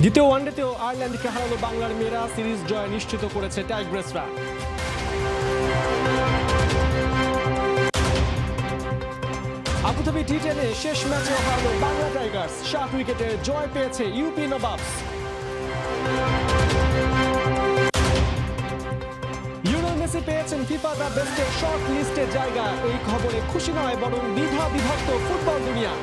দ্বিতীয় ওয়ানডেতেও আয়ারল্যান্ডকে হারালো বাংলার মেয়েরা, সিরিজ জয় নিশ্চিত করেছে টাইগ্রেসরা। আবুধাবি টি10 শেষ ম্যাচে হারালো বাংলা টাইগার্স, 7 উইকেটে জয় পেয়েছে ইউপি নবাবস। লিওনেল মেসি পেয়েছেন ফিফা দ্য বেস্টের শর্ট লিস্টে জায়গা। এই খবরে খুশি নয়, বরং দ্বিধা বিভক্ত ফুটবল দুনিয়া।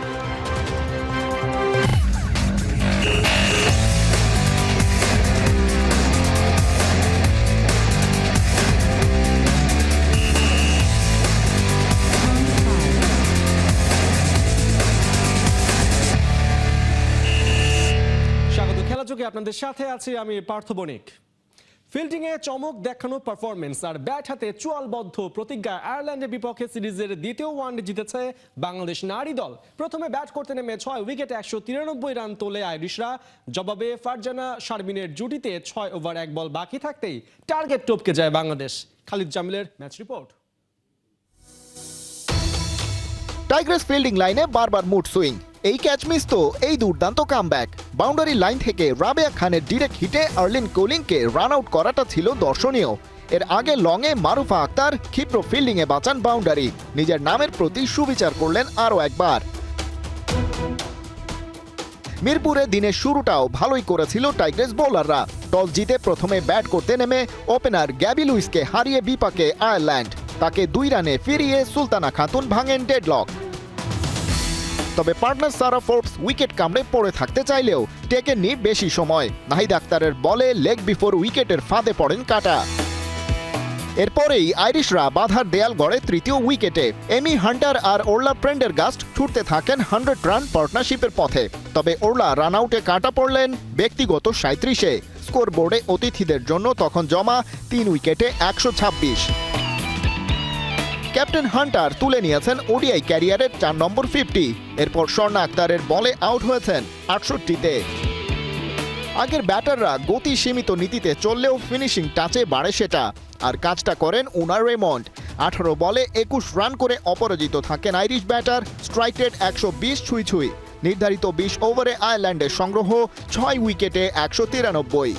খেলাযোগে আপনাদের সাথে আছি আমি পার্থ বণিক। ফিল্ডিংয়ে চমক দেখানো পারফরমেন্স আর ব্যাট হাতে চোয়ালবদ্ধ প্রতিজ্ঞা আয়ারল্যান্ডের বিপক্ষে সিরিজের দ্বিতীয় ওয়ানডে জিতেছে বাংলাদেশ নারী দল। প্রথমে ব্যাট করতে নেমে 6 উইকেটে 193 রান তোলে আইরিশরা। জবাবে ফারজানা শারমিনের জুটিতে 6 ওভার 1 বল বাকি থাকতেই টার্গেট টপকে যায় বাংলাদেশ। খালিদ জামিলের ম্যাচ রিপোর্ট। টাইগ্রেস ফিল্ডিং লাইনে বারবার মুড সুইং, এই ক্যাচ মিস তো এই দুর্দান্ত কামব্যাক। বাউন্ডারি লাইন থেকে রাবেয়া খানের ডিরেক্ট হিটে আর্লিন কোলিংকে রান আউট করাটা ছিল দর্শনীয়। এর আগে লংয়ে মারুফা আক্তার ক্ষিপ্র ফিল্ডিংয়ে বাঁচান বাউন্ডারি। নিজের নামের প্রতি সুবিচার করলেন আরও একবার। মিরপুরে দিনের শুরুটাও ভালোই করেছিল টাইগ্রেস বোলাররা। টস জিতে প্রথমে ব্যাট করতে নেমে ওপেনার গ্যাবি লুইসকে হারিয়ে বিপাকে আয়ারল্যান্ড। তাকে 2 রানে ফিরিয়ে সুলতানা খাতুন ভাঙেন ডেডলক। তবে পার্টনার সারা ফোর্বস উইকেট কামড়ে পড়ে থাকতে চাইলেও টেকেননি বেশি সময়। নাহিদ আক্তারের বলে লেগ বিফোর উইকেটের ফাঁদে পড়েন কাটা। এরপরেই আইরিশরা বাধার দেয়াল গড়ে তৃতীয় উইকেটে। এমি হান্টার আর ওরলা প্রেন্ডারগাস্ট ছুটতে থাকেন 100 রান পার্টনারশিপের পথে। তবে ওরলা রান আউটে কাটা পড়লেন ব্যক্তিগত 37-এ। স্কোর বোর্ডে অতিথিদের জন্য তখন জমা 3 উইকেটে 126। ক্যাপ্টেন হান্টার তুলে নিয়েছেন ওডিআই ক্যারিয়ারের 4 নম্বর 50। এরপর স্বর্ণা আক্তারের বলে আউট হয়েছেন 68-তে। আগের ব্যাটাররা গতি সীমিত নীতিতে চললেও ফিনিশিং টাচে বাড়ে সেটা। আর কাজটা করেন উনার রেমন্ড। 18 বলে 21 রান করে অপরাজিত থাকেন আইরিশ ব্যাটার। স্ট্রাইক রেট 120 ছুঁই। নির্ধারিত 20 ওভারে আয়ারল্যান্ডের সংগ্রহ 6 উইকেটে 193।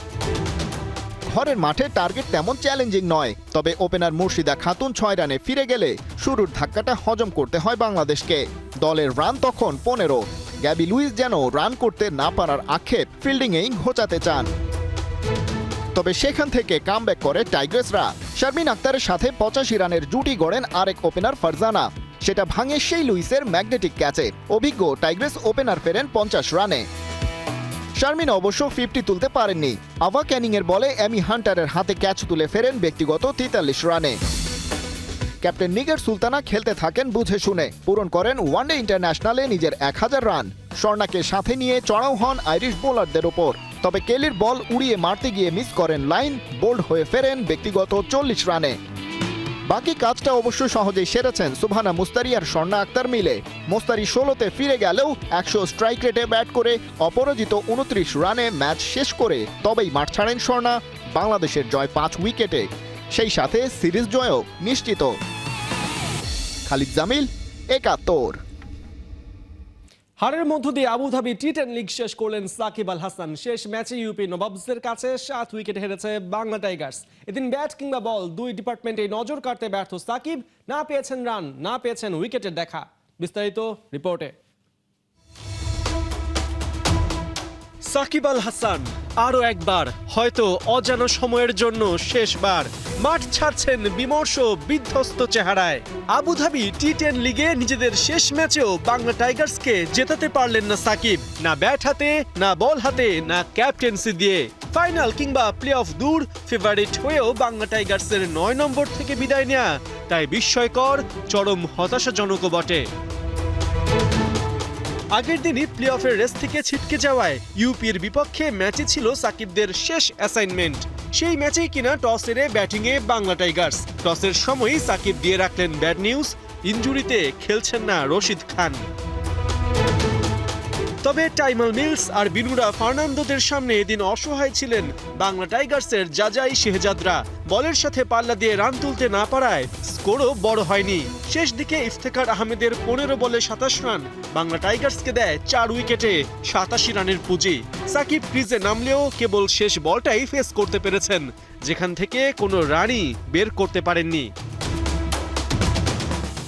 ঘরের মাঠে টার্গেট তেমন চ্যালেঞ্জিং নয়, তবে ওপেনার মুর্শিদা খাতুন 6 রানে ফিরে গেলে শুরুর ধাক্কাটা হজম করতে হয় বাংলাদেশকে। দলের রান তখন 15। গ্যাবি লুইস যেন রান করতে না পারার আক্ষেপ ফিল্ডিংয়েই ঘোচাতে চান। তবে সেখান থেকে কামব্যাক করে টাইগ্রেসরা। শারমিন আক্তারের সাথে 85 রানের জুটি গড়েন আরেক ওপেনার ফারজানা। সেটা ভাঙে সেই লুইসের ম্যাগনেটিক ক্যাচে। অভিজ্ঞ টাইগ্রেস ওপেনার ফেরেন 50 রানে। শারমিন অবশ্য 50 তুলতে পারেননি। আভা ক্যানিং এর বলে এমি হান্টারের হাতে ক্যাচ তুলে ফেরেন ব্যক্তিগত 43 রানে। ক্যাপ্টেন নিগার সুলতানা খেলতে থাকেন বুঝে শুনে, পূরণ করেন ওয়ানডে ইন্টারন্যাশনালে নিজের 1000 রান। স্বর্ণাকে সাথে নিয়ে চড়াও হন আইরিশ বোলারদের ওপর। তবে কেলির বল উড়িয়ে মারতে গিয়ে মিস করেন লাইন, বোল্ড হয়ে ফেরেন ব্যক্তিগত 40 রানে। বাকি কাজটা অবশ্য সহজেই সেরেছেন সুবহানা মুস্তারি আর স্বর্ণা আক্তার মিলে। মুস্তারি 16তে ফিরে গেলেও 100 স্ট্রাইক রেটে ব্যাট করে অপরাজিত 29 রানে ম্যাচ শেষ করে তবেই মাঠ ছাড়েন স্বর্ণা। বাংলাদেশের জয় 5 উইকেটে, সেই সাথে সিরিজ জয়ও নিশ্চিত। খালিদ জামিল, 71। হারের মধ্য দিয়ে আবুধাবি টি10 লিগ শেষ করলেন সাকিব আল হাসান। শেষ ম্যাচে ইউপি নবাবসের কাছে 7 উইকেট হেরেছে বাংলা টাইগার্স। এদিন ব্যাট কিংবা বল 2 ডিপার্টমেন্টে নজর কাটতে ব্যর্থ সাকিব। না পেয়েছেন রান, না পেয়েছেন উইকেটের দেখা। বিস্তারিত রিপোর্টে। সাকিব আল হাসান আরও একবার, হয়তো অজানা সময়ের জন্য শেষবার, মাঠ ছাড়ছেন বিমর্ষ বিধ্বস্ত চেহারায়। আবুধাবি টি10 লিগে নিজেদের শেষ ম্যাচেও বাংলা টাইগার্সকে জেতাতে পারলেন না সাকিব। না ব্যাট হাতে, না বল হাতে, না ক্যাপ্টেন্সি দিয়ে। ফাইনাল কিংবা প্লে অফ দূর, ফেভারিট হয়েও বাংলা টাইগার্সের 9 নম্বর থেকে বিদায় নেয়া তাই বিস্ময়কর, চরম হতাশাজনকও বটে। আগের দিনই প্লে অফের রেস থেকে ছিটকে যাওয়ায় ইউপির বিপক্ষে ম্যাচে ছিল সাকিবদের শেষ অ্যাসাইনমেন্ট। সেই ম্যাচেই কিনা টস হেরে ব্যাটিংয়ে বাংলা টাইগার্স। টসের সময়ই সাকিব দিয়ে রাখলেন ব্যাড নিউজ, ইনজুরিতে খেলছেন না রশিদ খান। তবে টাইমাল মিলস আর বিনুরা ফার্নান্দোদের সামনে এদিন অসহায় ছিলেন বাংলা টাইগার্সের জাজাই শেহজাদরা। বলের সাথে পাল্লা দিয়ে রান তুলতে না পারায় স্কোরও বড় হয়নি। শেষ দিকে ইফতেখার আহমেদের 15 বলে 27 রান বাংলা টাইগার্সকে দেয় 4 উইকেটে 87 রানের পুঁজি। সাকিব ক্রিজে নামলেও কেবল শেষ বলটাই ফেস করতে পেরেছেন, যেখান থেকে কোনো রানই বের করতে পারেননি।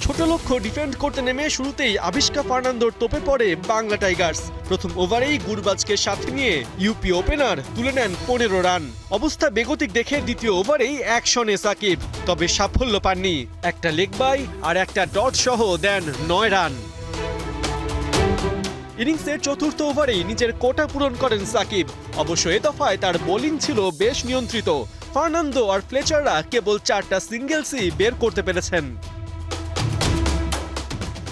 ছোট লক্ষ্য ডিফেন্ড করতে নেমে শুরুতেই আবিষ্কা ফার্নান্দোর তোপে পড়ে বাংলা টাইগার্স। প্রথম ওভারেই গুরবাজকে সাথে নিয়ে ইউপি ওপেনার তুলে নেন 15 রান। অবস্থা বেগতিক দেখে দ্বিতীয় ওভারেই অ্যাকশনে সাকিব, তবে সাফল্য পাননি। একটা লেগ বাই আর একটা ডট সহ দেন 9 রান। ইনিংসের চতুর্থ ওভারেই নিজের কোটা পূরণ করেন সাকিব। অবশ্য এ দফায় তার বোলিং ছিল বেশ নিয়ন্ত্রিত। ফার্নান্দো আর ফ্লেচাররা কেবল 4টা সিঙ্গেলসই বের করতে পেরেছেন।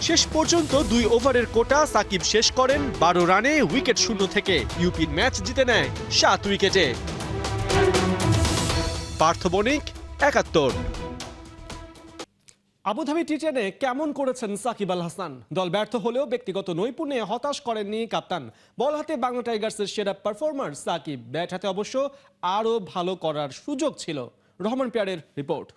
শেষ পর্যন্ত 2 ওভারের কোটা সাকিব শেষ করেন 12 রানে উইকেট শূন্য থেকে। ইউপির ম্যাচ জিতে নেয় 7 উইকেটে। পার্থ বণিক, 71। আবুধাবি টি10-এ কেমন করেছেন সাকিব আল হাসান? দল ব্যর্থ হলেও ব্যক্তিগত নৈপুণ্যে হতাশ করেননি কাপ্তান। বল হাতে বাংলা টাইগার্সের সেরা পারফরমার সাকিব, ব্যাট হাতে অবশ্য আরও ভালো করার সুযোগ ছিল। রহমান পেয়ারের রিপোর্ট।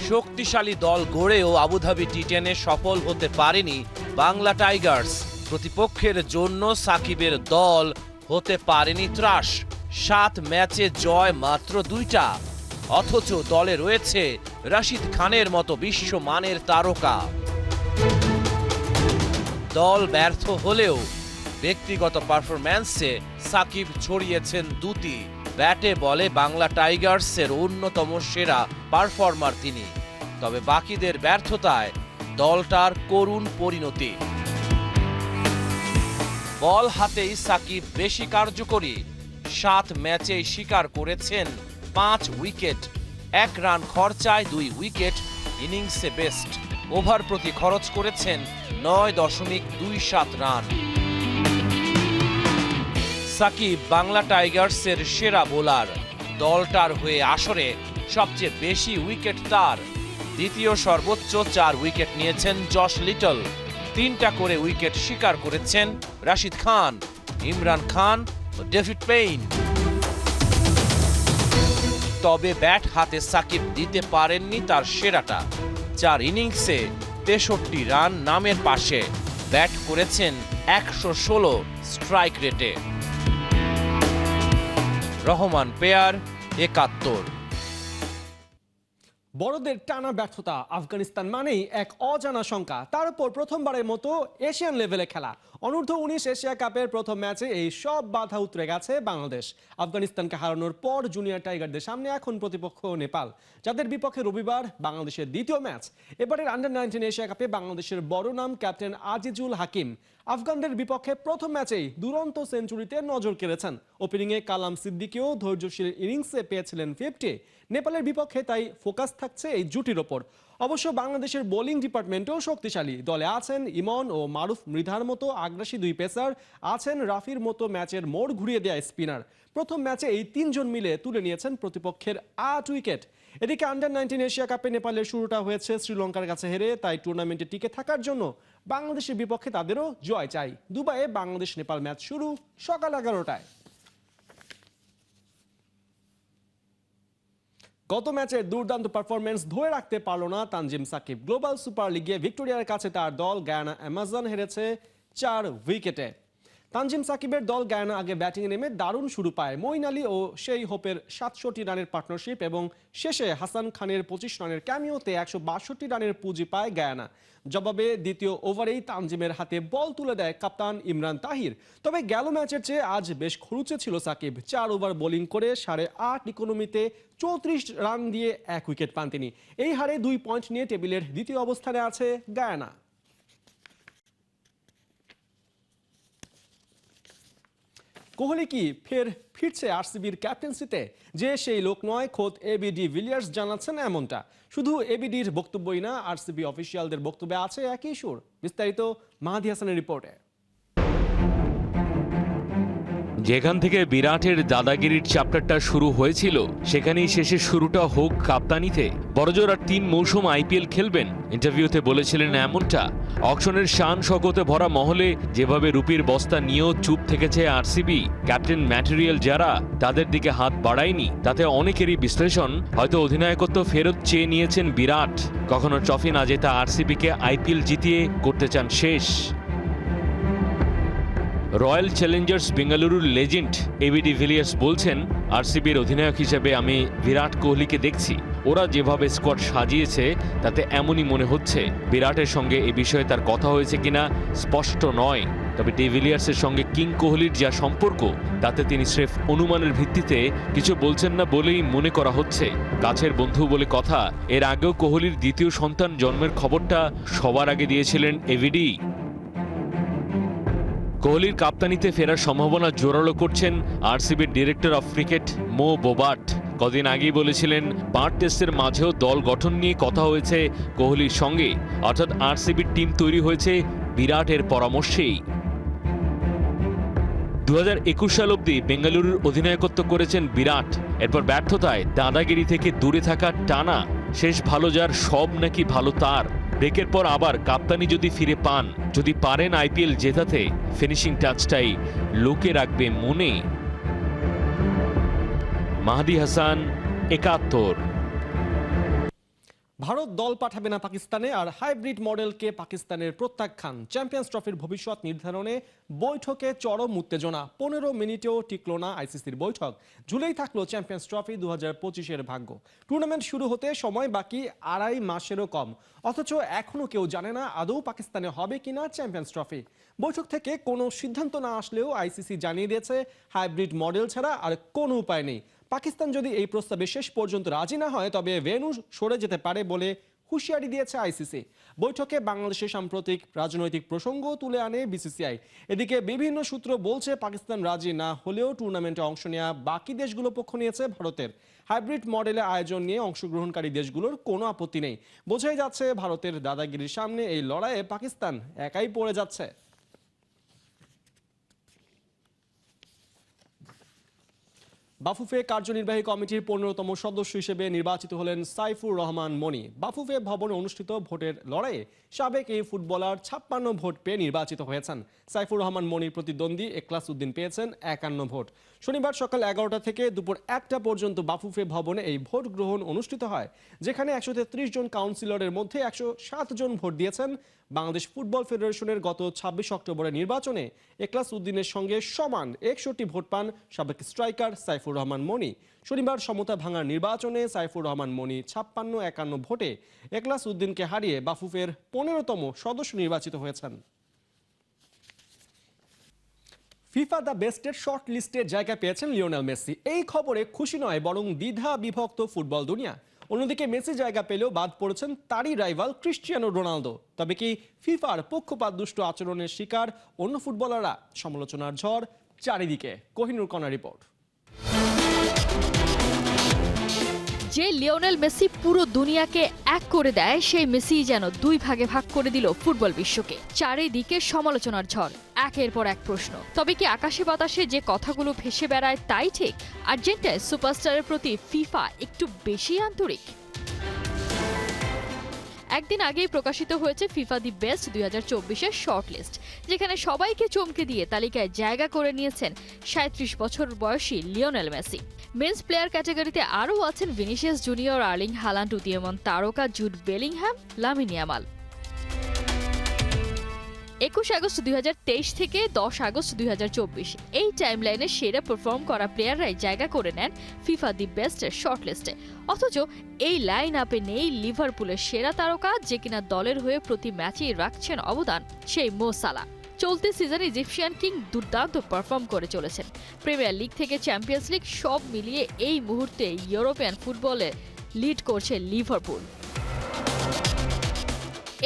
শক্তিশালী দল গড়েও আবুধাবি টি10-এ সফল হতে পারেনি বাংলা টাইগার্স। প্রতিপক্ষের জন্য সাকিবের দল হতে পারেনি ত্রাস। 7 ম্যাচে জয় মাত্র 2টা, অথচ দলে রয়েছে রাশিদ খানের মতো বিশ্বমানের তারকা। দল ব্যর্থ হলেও ব্যক্তিগত পারফরম্যান্সে সাকিব ছড়িয়েছেন দুটি। ব্যাটে বলে বাংলা টাইগার্সের অন্যতম সেরা পারফর্মার তিনি। তবে বাকিদের ব্যর্থতায় দলটার করুণ পরিণতি। বল হাতেই সাকিব বেশি কার্যকরী। 7 ম্যাচেই শিকার করেছেন 5 উইকেট। 1 রান খরচায় 2 উইকেট, ইনিংসে বেস্ট। ওভার প্রতি খরচ করেছেন 9.27 রান। সাকিব বাংলা টাইগার্সের সেরা বোলার। দলটার হয়ে আসরে সবচেয়ে বেশি উইকেট তার। দ্বিতীয় সর্বোচ্চ 4 উইকেট নিয়েছেন জশ লিটল। 3টা করে উইকেট শিকার করেছেন রাশিদ খান, ইমরান খান ও ডেভিড পেইন। তবে ব্যাট হাতে সাকিব দিতে পারেননি তার সেরাটা। 4 ইনিংসে 63 রান নামের পাশে। ব্যাট করেছেন 116 স্ট্রাইক রেটে। রহমান পেয়ার, 71। বড়দের টানা ব্যর্থতা। আফগানিস্তান মানেই এক অজানা শঙ্কা, তার উপর প্রথমবারের মতো এশিয়ান লেভেলে খেলা। অনূর্ধ্ব-19 এশিয়া কাপের প্রথম ম্যাচে এই সব বাধা উতরে গেছে বাংলাদেশ। আফগানিস্তানকে হারানোর পর জুনিয়র টাইগারদের সামনে এখন প্রতিপক্ষ নেপাল, যাদের বিপক্ষে রবিবার বাংলাদেশের দ্বিতীয় ম্যাচ। এবারের আন্ডার-19 এশিয়া কাপে বাংলাদেশের বড় নাম ক্যাপ্টেন আজিজুল হাকিম। আফগানদের বিপক্ষে প্রথম ম্যাচেই দুরন্ত সেঞ্চুরিতে নজর কেড়েছেন। ওপেনিংয়ে কালাম সিদ্দিকীও ধৈর্যশীল ইনিংসে পেয়েছিলেন 50। নেপালের বিপক্ষে তাই ফোকাস থাকছে এই জুটির ওপর। অবশ্য বাংলাদেশের বোলিং ডিপার্টমেন্টও শক্তিশালী। দলে আছেন ইমন ও মারুফ মৃধার মতো আগ্রাসী 2 পেসার, আছেন রাফির মতো ম্যাচের মোড় ঘুরিয়ে দেয়া স্পিনার। প্রথম ম্যাচে এই 3 জন মিলে তুলে নিয়েছেন প্রতিপক্ষের 8 উইকেট। এদিকে আন্ডার-19 এশিয়া কাপে নেপালের শুরুটা হয়েছে শ্রীলঙ্কার কাছে হেরে, তাই টুর্নামেন্টে টিকে থাকার জন্য বাংলাদেশের বিপক্ষে তাদেরও জয় চাই। দুবাইয়ে বাংলাদেশ নেপাল ম্যাচ শুরু সকাল 11টায়। গত ম্যাচে দুর্দান্ত পারফরমেন্স ধরে রাখতে পারল না তানজিম সাকিব। গ্লোবাল সুপার লিগে ভিক্টোরিয়ার কাছে তার দল গায়ানা অ্যামাজন হেরেছে 4 উইকেটে। তানজিম সাকিবের দল গায়ানা আগে ব্যাটিংয়ে নেমে দারুণ শুরু পায়। মঈন আলী ও সেই হোপের 67 রানের পার্টনারশিপ এবং শেষে হাসান খানের 25 রানের ক্যামিওতে 162 রানের পুঁজি পায় গায়ানা। জবাবে দ্বিতীয় ওভারেই তানজিমের হাতে বল তুলে দেয় কাপ্তান ইমরান তাহির। তবে গেল ম্যাচের চেয়ে আজ বেশ খরুচে ছিল সাকিব। 4 ওভার বোলিং করে 8.5 ইকোনমিতে 34 রান দিয়ে 1 উইকেট পান তিনি। এই হারে 2 পয়েন্ট নিয়ে টেবিলের দ্বিতীয় অবস্থানে আছে গায়ানা। কোহলি কি ফের ফিরছে আরসিবির ক্যাপ্টেন্সিতে? যে সেই লোক নয়, খোদ এবি ডি ভিলিয়ার্স জানাচ্ছেন এমনটা। শুধু এবিডির বক্তব্যই না, আরসিবি অফিসিয়ালদের বক্তব্যে আছে একই সুর। বিস্তারিত মাহাদি হাসানের রিপোর্টে। যেখান থেকে বিরাটের দাদাগিরির চ্যাপ্টারটা শুরু হয়েছিল সেখানেই শেষের শুরুটা হোক কাপ্তানিতে। বড়জোর আর 3 মৌসুম আইপিএল খেলবেন, ইন্টারভিউতে বলেছিলেন এমনটা। অকশনের শান শকতে ভরা মহলে যেভাবে রুপির বস্তা নিয়েও চুপ থেকেছে আরসিবি, ক্যাপ্টেন ম্যাটেরিয়াল যারা তাদের দিকে হাত বাড়ায়নি, তাতে অনেকেরই বিশ্লেষণ হয়তো অধিনায়কত্ব ফেরত চেয়ে নিয়েছেন বিরাট। কখনো ট্রফি না জেতা আরসিবিকে আইপিএল জিতিয়ে করতে চান শেষ। রয়্যাল চ্যালেঞ্জার্স বেঙ্গালুরুর লেজেন্ড এবি ডিভিলিয়ার্স বলছেন, আরসিবির অধিনায়ক হিসেবে আমি বিরাট কোহলিকে দেখছি। ওরা যেভাবে স্কোয়াড সাজিয়েছে তাতে এমনই মনে হচ্ছে। বিরাটের সঙ্গে এ বিষয়ে তার কথা হয়েছে কিনা স্পষ্ট নয়, তবে ডিভিলিয়ার্সের সঙ্গে কিং কোহলির যা সম্পর্ক তাতে তিনি স্রেফ অনুমানের ভিত্তিতে কিছু বলছেন না বলেই মনে করা হচ্ছে। কাছের বন্ধু বলে কথা। এর আগেও কোহলির দ্বিতীয় সন্তান জন্মের খবরটা সবার আগে দিয়েছিলেন এভিডি। কোহলির কাপ্তানিতে ফেরার সম্ভাবনা জোরালো করছেন আরসিবির ডিরেক্টর অফ ক্রিকেট মো বোবার্ট। কদিন আগেই বলেছিলেন 5 টেস্টের মাঝেও দল গঠন নিয়ে কথা হয়েছে কোহলির সঙ্গে, অর্থাৎ আরসিবির টিম তৈরি হয়েছে বিরাটের পরামর্শেই। 2021 সাল অবধি বেঙ্গালুরুর অধিনায়কত্ব করেছেন বিরাট। এরপর ব্যর্থতায় দাদাগিরি থেকে দূরে থাকা টানা। শেষ ভালো যার সব নাকি ভালো তার। ব্রেকের পর আবার কাপ্তানি যদি ফিরে পান, যদি পারেন আইপিএল জেতাতে, ফিনিশিং টাচটাই লোকে রাখবে মনে। মাহদি হাসান, 71। ভারত দল পাঠাবে না পাকিস্তানে, আর হাইব্রিড মডেলকে পাকিস্তানের প্রত্যাখ্যান। চ্যাম্পিয়ন্স ট্রফির ভবিষ্যৎ নির্ধারণে বৈঠকে চরম উত্তেজনা। 15 মিনিটেও টিকল না আইসিসির বৈঠক। ঝুলেই থাকলো চ্যাম্পিয়ন্স ট্রফি 2025-এর ভাগ্য। টুর্নামেন্ট শুরু হতে সময় বাকি 2.5 মাসেরও কম, অথচ এখনো কেউ জানে না আদৌ পাকিস্তানে হবে কিনা চ্যাম্পিয়ন্স ট্রফি। বৈঠক থেকে কোনো সিদ্ধান্ত না আসলেও আইসিসি জানিয়ে দিয়েছে হাইব্রিড মডেল ছাড়া আর কোনো উপায় নেই। পাকিস্তান যদি এই প্রস্তাবে শেষ পর্যন্ত রাজি না হয় তবে ভেন্যু সরে যেতে পারে বলে হুঁশিয়ারি দিয়েছে আইসিসি। বৈঠকে বাংলাদেশের সাম্প্রতিক রাজনৈতিক প্রসঙ্গ তুলে আনে বিসিসিআই। এদিকে বিভিন্ন সূত্র বলছে পাকিস্তান রাজি না হলেও টুর্নামেন্টে অংশ নেওয়া বাকি দেশগুলো পক্ষ নিয়েছে ভারতের। হাইব্রিড মডেলে আয়োজন নিয়ে অংশগ্রহণকারী দেশগুলোর কোনো আপত্তি নেই। বোঝাই যাচ্ছে ভারতের দাদাগিরির সামনে এই লড়াইয়ে পাকিস্তান একাই পড়ে যাচ্ছে। বাফুফে কার্যনির্বাহী কমিটির 15তম সদস্য হিসেবে নির্বাচিত হলেন সাইফুর রহমান মনি। বাফুফে ভবনে অনুষ্ঠিত ভোটের লড়াইয়ে সাবেক এই ফুটবলার 56 ভোট পেয়ে নির্বাচিত হয়েছেন। সাইফুর রহমান মনির প্রতিদ্বন্দ্বী এখলাস উদ্দিন পেয়েছেন 51 ভোট। শনিবার সকাল 11টা থেকে দুপুর 1টা পর্যন্ত বাফুফে ভবনে এই ভোট গ্রহণ অনুষ্ঠিত হয়, যেখানে 133 জন কাউন্সিলরের মধ্যে 107 জন ভোট দিয়েছেন। বাংলাদেশ ফুটবল ফেডারেশনের গত 26 অক্টোবরের নির্বাচনে এখলাস উদ্দিনের সঙ্গে সমান 61 ভোট পান সাবেক স্ট্রাইকার সাইফুর রহমান মনি। শনিবার সমতা ভাঙার নির্বাচনে সাইফুর রহমান মনি 56-51 ভোটে এখলাস উদ্দিনকে হারিয়ে বাফুফের 15তম সদস্য নির্বাচিত হয়েছেন। ফিফা দ্য বেস্টের শর্ট লিস্টে জায়গা পেয়েছেন লিওনেল মেসি। এই খবরে খুশি নয় বরং দ্বিধা বিভক্ত ফুটবল দুনিয়া। অন্যদিকে মেসি জায়গা পেলেও বাদ পড়েছেন তারই রাইভাল ক্রিস্টিয়ানো রোনালদো। তবে কি ফিফার পক্ষপাতদুষ্ট আচরণের শিকার অন্য ফুটবলাররা? সমালোচনার ঝড় চারিদিকে। কোহিনুর কণা রিপোর্ট। যে লিওনেল মেসি পুরো দুনিয়াকে এক করে দেয়, সেই মেসি যেন 2 ভাগে ভাগ করে দিল ফুটবল বিশ্বকে। চারিদিকে সমালোচনার ঝড়, একের পর এক প্রশ্ন। তবে কি আকাশে বাতাসে যে কথাগুলো ভেসে বেড়ায় তাই ঠিক? আর্জেন্টাইন সুপারস্টারের প্রতি ফিফা একটু বেশি আন্তরিক? একদিন আগেই প্রকাশিত হয়েছে ফিফা দি বেস্ট 2024-এর শর্ট লিস্ট, যেখানে সবাইকে চমকে দিয়ে তালিকায় জায়গা করে নিয়েছেন 37 বছর বয়সী লিওনেল মেসি। মেন্স প্লেয়ার ক্যাটাগরিতে আরও আছেন ভিনিসিয়াস জুনিয়র, আর্লিং হালান্ড, উদীয়মান তারকা Jude Bellingham, Lamine Yamal. 21 August 2023 থেকে 10 আগস্ট 2024 এই টাইমলাইনে সেরা পারফর্ম করা প্লেয়াররাই জায়গা করে নেন ফিফা দি বেস্টের শর্ট লিস্টে। অথচ এই লাইন আপে নেই লিভারপুলের সেরা তারকা, যে কিনা দলের হয়ে প্রতি ম্যাচেই রাখছেন অবদান, সেই মো সালাহ। চলতি সিজনে ইজিপশিয়ান কিং দুর্দান্ত পারফর্ম করে চলেছেন। প্রিমিয়ার লিগ থেকে চ্যাম্পিয়ন্স লিগ সব মিলিয়ে এই মুহূর্তে ইউরোপিয়ান ফুটবলে লিড করছে লিভারপুল।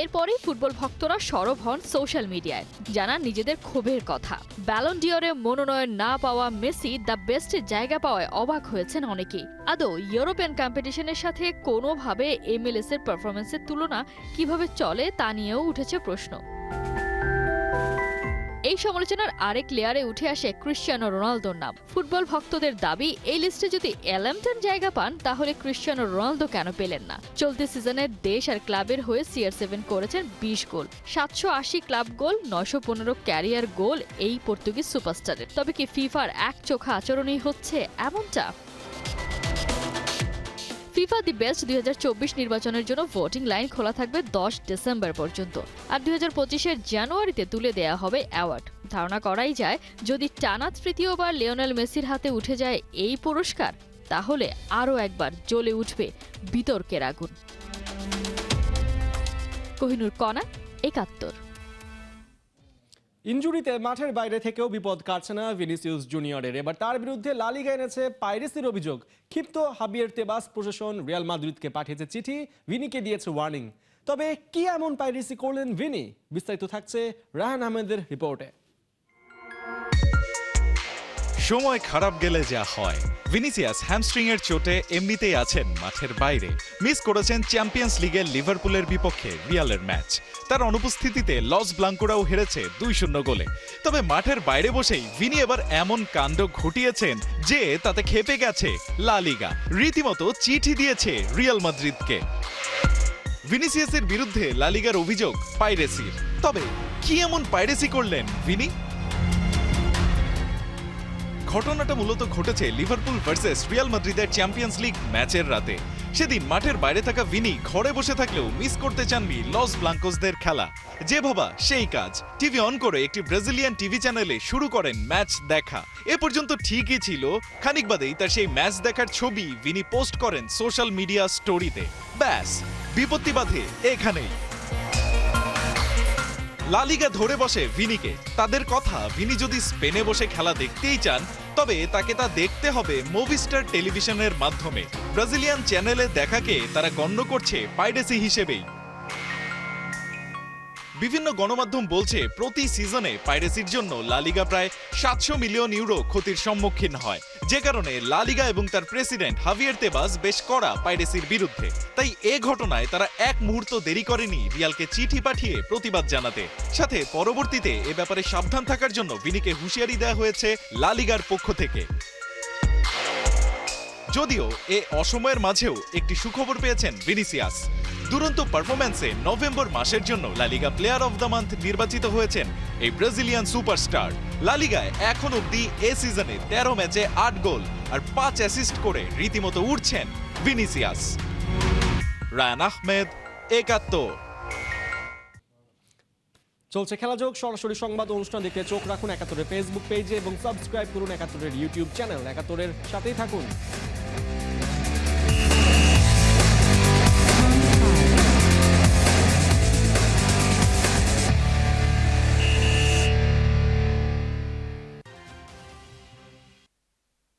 এরপরেই ফুটবল ভক্তরা সরব হন সোশ্যাল মিডিয়ায়, জানান নিজেদের ক্ষোভের কথা। ব্যালন ডিওরে মনোনয়ন না পাওয়া মেসি দ্য বেস্টে জায়গা পাওয়ায় অবাক হয়েছেন অনেকেই। আদৌ ইউরোপিয়ান কম্পিটিশনের সাথে কোনোভাবে MLS এর পারফরমেন্সের তুলনা কিভাবে চলে তা নিয়েও উঠেছে প্রশ্ন। এই সমালোচনার আরেক লেয়ারে উঠে আসে ক্রিশ্চিয়ানো রোনালদোর নাম। ফুটবল ভক্তদের দাবি, এই লিস্টে যদি এলামটন জায়গা পান তাহলে ক্রিশ্চিয়ানো রোনালদো কেন পেলেন না? চলতি সিজনে দেশ আর ক্লাবের হয়ে CR7 করেছেন 20 গোল, 780 ক্লাব গোল, 915 ক্যারিয়ার গোল এই পর্তুগিজ সুপারস্টারের। তবে কি ফিফার একচোখা আচরণই হচ্ছে এমনটা? ফিফা দি বেস্ট 2024 নির্বাচনের জন্য ভোটিং লাইন খোলা থাকবে 10 ডিসেম্বর পর্যন্ত, আর 2025-এর জানুয়ারিতে তুলে দেয়া হবে অ্যাওয়ার্ড। ধারণা করাই যায়, যদি টানা তৃতীয়বার লিওনেল মেসির হাতে উঠে যায় এই পুরস্কার, তাহলে আরও একবার জ্বলে উঠবে বিতর্কের আগুন। কোহিনুর কণা, 71। ইনজুরিতে মাঠের বাইরে থেকেও বিপদ কাটছে না ভিনিসিয়াস জুনিয়রের। এবার তার বিরুদ্ধে লা লিগা এনেছে পাইরেসির অভিযোগ। ক্ষিপ্ত হাবিয়ের তেবাস প্রশাসন রিয়াল মাদ্রিদকে পাঠিয়েছে চিঠি, ভিনিকে দিয়েছে ওয়ার্নিং। তবে কি এমন পাইরেসি করলেন ভিনি? বিস্তারিত থাকছে রায়হান আহমেদের রিপোর্টে। সময় খারাপ গেলে যা হয়, ভিনিসিয়াস হ্যামস্ট্রিং এর চোটে এমনিতেই আছেন মাঠের বাইরে। মিস করেছেন চ্যাম্পিয়ন্স লিগের লিভারপুলের বিপক্ষে রিয়ালের ম্যাচ। তার অনুপস্থিতিতে লস ব্লাঙ্কোরাও হেরেছে 2-0 গোলে। তবে মাঠের বাইরে বসেই ভিনি এবার এমন কাণ্ড ঘটিয়েছেন যে তাতে ক্ষেপে গেছে লা লিগা, রীতিমতো চিঠি দিয়েছে রিয়াল মাদ্রিদকে। ভিনিসিয়াসের বিরুদ্ধে লা লিগার অভিযোগ পাইরেসির। তবে কি এমন পাইরেসি করলেন ভিনি? ঘটনাটা মূলত ঘটেছে লিভারপুল ভার্সেস রিয়াল মাদ্রিদের চ্যাম্পিয়ন্স লিগ ম্যাচের রাতে। সেদিন মাঠের বাইরে থাকা ভিনি ঘরে বসে থাকলেও মিস করতে চাননি লস ব্লাঙ্কোসদের খেলা। যে ভাবা সেই কাজ, টিভি অন করে একটি ব্রাজিলিয়ান টিভি চ্যানেলে শুরু করেন ম্যাচ দেখা। এ পর্যন্ত ঠিকই ছিল, খানিক বাদেই তার সেই ম্যাচ দেখার ছবি ভিনি পোস্ট করেন সোশ্যাল মিডিয়া স্টোরিতে। ব্যাস, বিপত্তি বাধে এখানেই। লা লিগা ধরে বসে ভিনিকে। তাদের কথা, ভিনি যদি স্পেনে বসে খেলা দেখতেই চান তবে তাকে তা দেখতে হবে মুভিস্টার টেলিভিশনের মাধ্যমে। ব্রাজিলিয়ান চ্যানেলে দেখাকে তারা গণ্য করছে পাইরেসি হিসেবেই। বিভিন্ন গণমাধ্যম বলছে প্রতি সিজনে পাইরেসির জন্য লা লিগা প্রায় 700 মিলিয়ন ইউরো ক্ষতির সম্মুখীন হয়, যে কারণে লা লিগা এবং তার প্রেসিডেন্ট হাভিয়ের তেবাস বেশ কড়া পাইরেসির বিরুদ্ধে। তাই এ ঘটনায় তারা এক মুহূর্ত দেরি করেনি রিয়ালকে চিঠি পাঠিয়ে প্রতিবাদ জানাতে। সাথে পরবর্তীতে এ ব্যাপারে সাবধান থাকার জন্য ভিনিকে হুঁশিয়ারি দেওয়া হয়েছে লা লিগার পক্ষ থেকে। যদিও এ অসময়ের মাঝেও একটি সুখবর পেয়েছেন ভিনিসিয়াস। দুরন্ত পারফরম্যান্সে নভেম্বর মাসের জন্য লা লিগা প্লেয়ার অফ দ্য মান্থ নির্বাচিত হয়েছেন এই ব্রাজিলিয়ান সুপারস্টার। লা লিগায় এখন অবধি এ সিজনে 13 ম্যাচে 8 গোল আর 5 অ্যাসিস্ট করে রীতিমতো উঠছেন ভিনিসিয়াস। রায়হান আহমেদ, 71। চলছে খেলাযোগ সরাসরি সংবাদ অনুষ্ঠান দেখতে চোখ রাখুন 71-এর ফেসবুক পেজে এবং সাবস্ক্রাইব করুন 71-এর ইউটিউব চ্যানেল। 71-এর সাথেই থাকুন।